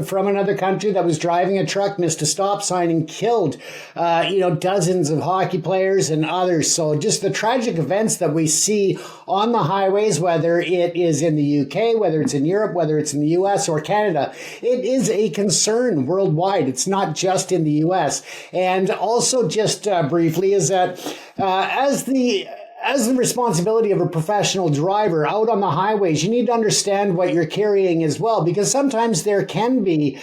from another country that was driving a truck, missed a stop sign, and killed, dozens of hockey players and others. So just the tragic events that we see on the highways, whether it is in the UK, whether it's in Europe, whether it's in the US or Canada, it is a concern worldwide. It's not just in the US. And also just briefly is that as the responsibility of a professional driver out on the highways, you need to understand what you're carrying as well, because sometimes there can be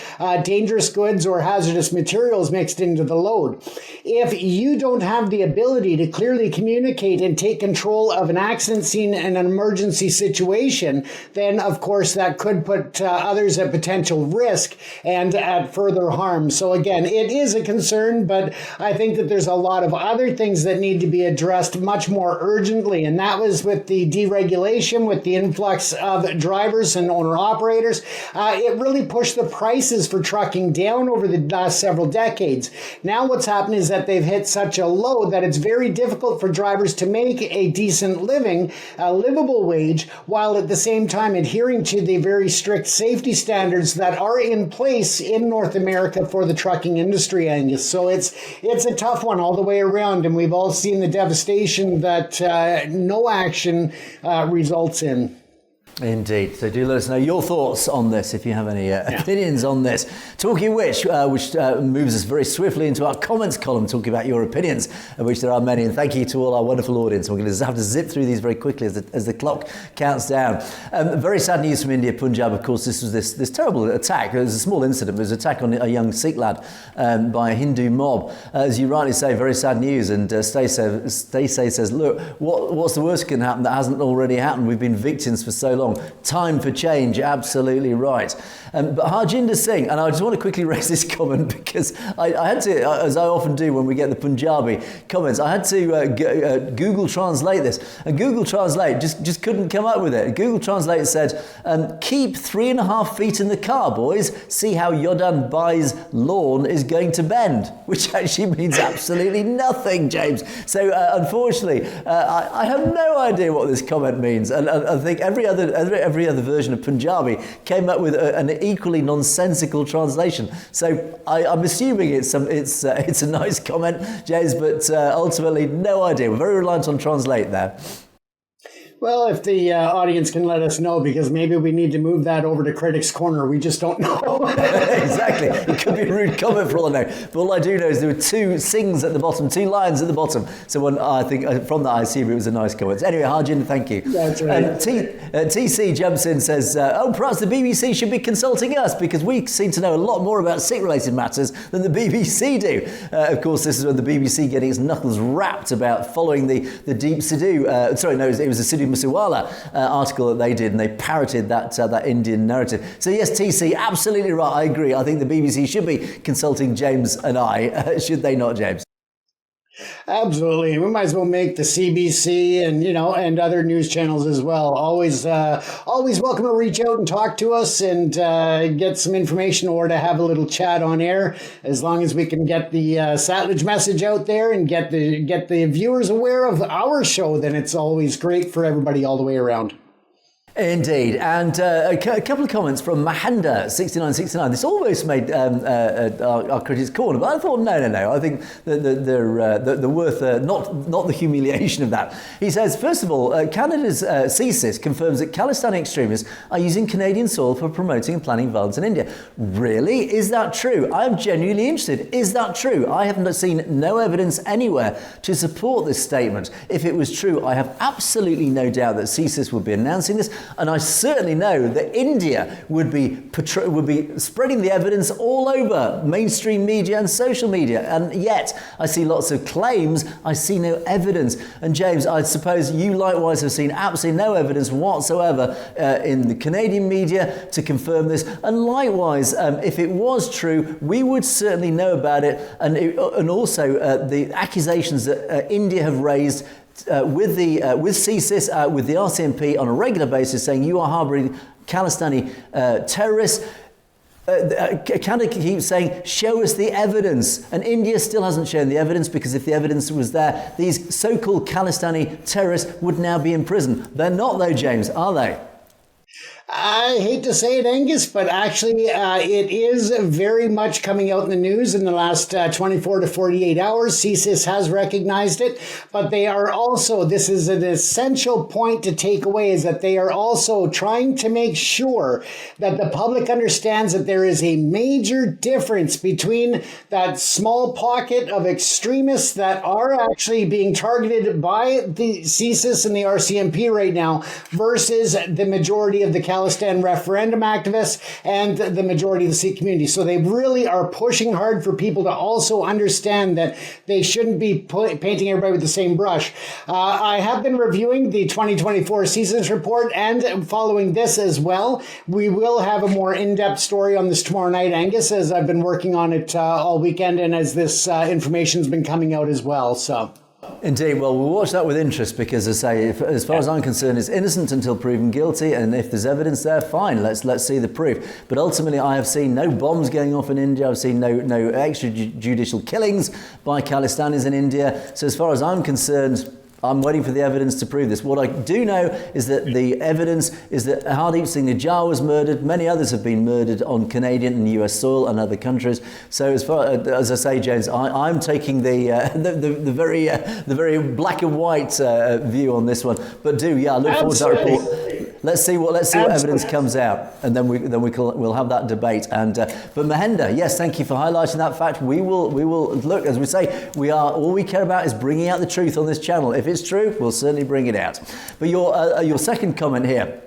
dangerous goods or hazardous materials mixed into the load. If you don't have the ability to clearly communicate and take control of an accident scene and an emergency situation, then of course that could put others at potential risk and at further harm. So again, it is a concern, but I think that there's a lot of other things that need to be addressed much more urgently, and that was with the deregulation, with the influx of drivers and owner-operators. It really pushed the prices for trucking down over the last several decades. Now what's happened is that they've hit such a low that it's very difficult for drivers to make a decent living, a livable wage, while at the same time adhering to the very strict safety standards that are in place in North America for the trucking industry, Angus. So it's a tough one all the way around, and we've all seen the devastation that no action results in. Indeed. So do let us know your thoughts on this if you have any opinions on this. Talking which moves us very swiftly into our comments column, talking about your opinions, of which there are many. And thank you to all our wonderful audience. We're going to have to zip through these very quickly as the clock counts down. Very sad news from India, Punjab. Of course, this was this terrible attack. It was a small incident. It was an attack on a young Sikh lad by a Hindu mob. As you rightly say, very sad news. And Stacey says, look, what's the worst that can happen that hasn't already happened? We've been victims for so long. Time for change, absolutely right. But Harjinder Singh, and I just want to quickly raise this comment because I had to, as I often do when we get the Punjabi comments, I had to Google Translate this, and Google Translate just couldn't come up with it. Google Translate said, keep 3.5 feet in the car, boys. See how Yodan Bai's lawn is going to bend, which actually means absolutely nothing, James. So unfortunately, I have no idea what this comment means, and I think every other version of Punjabi came up with an equally nonsensical translation. So I'm assuming it's a nice comment, James, but ultimately no idea. We're very reliant on Translate there. Well, if the audience can let us know, because maybe we need to move that over to Critics Corner. We just don't know. Exactly. It could be a rude comment for all I know. But all I do know is there were 2 sings at the bottom, 2 lions at the bottom. So when I think from that, I assume it was a nice comment. Anyway, Harjinder, thank you. That's right. TC jumps in, says, perhaps the BBC should be consulting us because we seem to know a lot more about Sikh-related matters than the BBC do. Of course, this is when the BBC getting its knuckles wrapped about following the Deep Sidhu. It was a Sidhu Masiwala article that they did, and they parroted that Indian narrative. So yes, TC, absolutely right. I agree. I think the BBC should be consulting James and I. Should they not, James? Absolutely. We might as well make the CBC and other news channels as well. Always welcome to reach out and talk to us and get some information or to have a little chat on air, as long as we can get the Satledge message out there and get the viewers aware of our show, then it's always great for everybody all the way around. Indeed, and a couple of comments from Mahanda6969. This almost made our critics' corner, but I thought no. I think that they're worth not the humiliation of that. He says, first of all, Canada's CSIS confirms that Khalistan extremists are using Canadian soil for promoting and planning violence in India. Really? Is that true? I am genuinely interested. Is that true? I have seen no evidence anywhere to support this statement. If it was true, I have absolutely no doubt that CSIS would be announcing this. And I certainly know that India would be spreading the evidence all over mainstream media and social media. And yet I see lots of claims. I see no evidence. And James, I suppose you likewise have seen absolutely no evidence whatsoever in the Canadian media to confirm this. And likewise, if it was true, we would certainly know about it. And also the accusations that India have raised with CSIS, with the RCMP on a regular basis, saying you are harbouring Khalistani terrorists. Canada keeps saying, show us the evidence. And India still hasn't shown the evidence, because if the evidence was there, these so-called Khalistani terrorists would now be in prison. They're not though, James, are they? I hate to say it, Angus, but actually it is very much coming out in the news in the last 24 to 48 hours. CSIS has recognized it, but they are also, this is an essential point to take away, is that they are also trying to make sure that the public understands that there is a major difference between that small pocket of extremists that are actually being targeted by the CSIS and the RCMP right now versus the majority of the Khalistan referendum activists and the majority of the Sikh community. So they really are pushing hard for people to also understand that they shouldn't be painting everybody with the same brush. I have been reviewing the 2024 CSIS report and following this as well. We will have a more in-depth story on this tomorrow night, Angus, as I've been working on it all weekend and as this information's been coming out as well. So. Indeed. Well, we'll watch that with interest, because, as I say, as far as I'm concerned, it's innocent until proven guilty, and if there's evidence there, fine, let's see the proof. But ultimately, I have seen no bombs going off in India. I've seen no extrajudicial killings by Khalistanis in India. So as far as I'm concerned, I'm waiting for the evidence to prove this. What I do know is that the evidence is that Hardeep Singh Nijjar was murdered. Many others have been murdered on Canadian and US soil and other countries. So as far as I say, James, I'm taking the very black and white view on this one. But look forward to that report. Let's see what evidence comes out, and then we'll have that debate. And but Mahender, yes, thank you for highlighting that fact. We will look, as we say, all we care about is bringing out the truth on this channel. If it's true, we'll certainly bring it out. But your second comment here.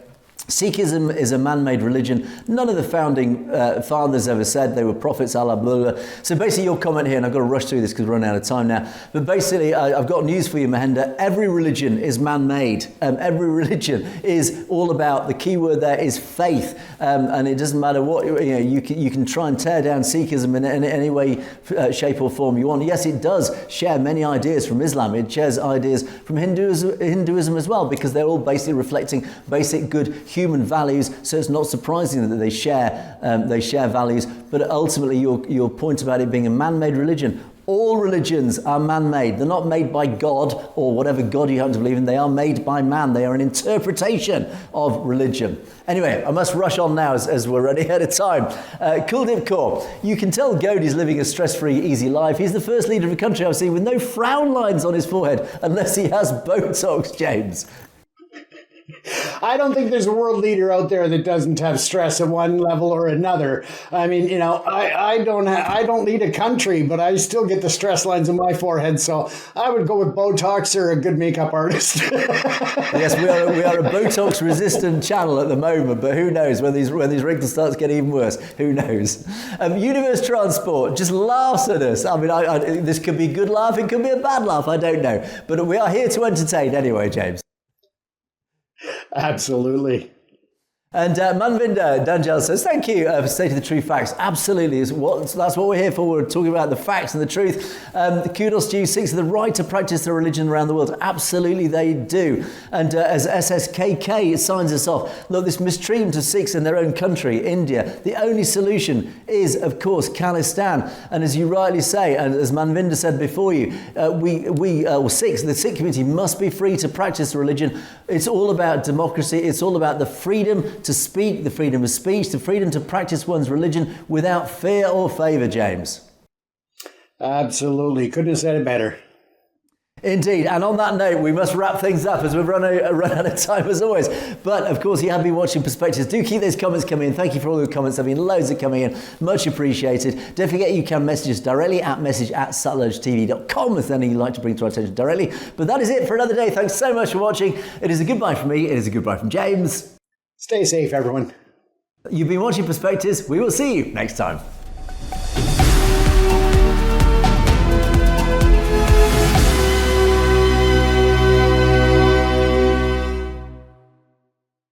Sikhism is a man-made religion. None of the founding fathers ever said they were prophets, Allah, blah, blah. So basically your comment here, and I've got to rush through this because we're running out of time now, but basically I've got news for you, Mahender. Every religion is man-made. Every religion is all about, the key word there is faith. And it doesn't matter what, you can try and tear down Sikhism in any way, shape or form you want. Yes, it does share many ideas from Islam. It shares ideas from Hinduism as well, because they're all basically reflecting basic good human values, so it's not surprising that they share values. But ultimately, your point about it being a man-made religion, all religions are man-made. They're not made by God or whatever God you happen to believe in. They are made by man. They are an interpretation of religion. Anyway, I must rush on now as we're running out of time. Kuldeep Kaur, you can tell Govt is living a stress-free, easy life. He's the first leader of a country I've seen with no frown lines on his forehead, unless he has Botox, James. I don't think there's a world leader out there that doesn't have stress at one level or another. I mean, I don't lead a country, but I still get the stress lines on my forehead. So I would go with Botox or a good makeup artist. Yes, we are a Botox resistant channel at the moment, but who knows when these wrinkles start to get even worse? Who knows? Universe Transport just laughs at us. I mean, this could be a good laugh, it could be a bad laugh. I don't know, but we are here to entertain anyway, James. Absolutely. And Manvinder Danjal says, thank you for stating the true facts. Absolutely. That's what we're here for. We're talking about the facts and the truth. Kudos to you. Sikhs have the right to practice their religion around the world. Absolutely they do. And as SSKK signs us off, look, this mistreatment of Sikhs in their own country, India, the only solution is, of course, Khalistan. And as you rightly say, and as Manvinder said before you, Sikhs, the Sikh community must be free to practice the religion. It's all about democracy. It's all about the freedom to speak, the freedom of speech, the freedom to practice one's religion without fear or favour, James. Absolutely. Couldn't have said it better. Indeed. And on that note, we must wrap things up as we've run out of time as always. But of course, you have been watching Perspectives. Do keep those comments coming in. Thank you for all the comments. There have been loads of coming in. Much appreciated. Don't forget you can message us directly at message@satellitotv.com if there's anything you'd like to bring to our attention directly. But that is it for another day. Thanks so much for watching. It is a goodbye from me. It is a goodbye from James. Stay safe, everyone. You've been watching Perspectives. We will see you next time.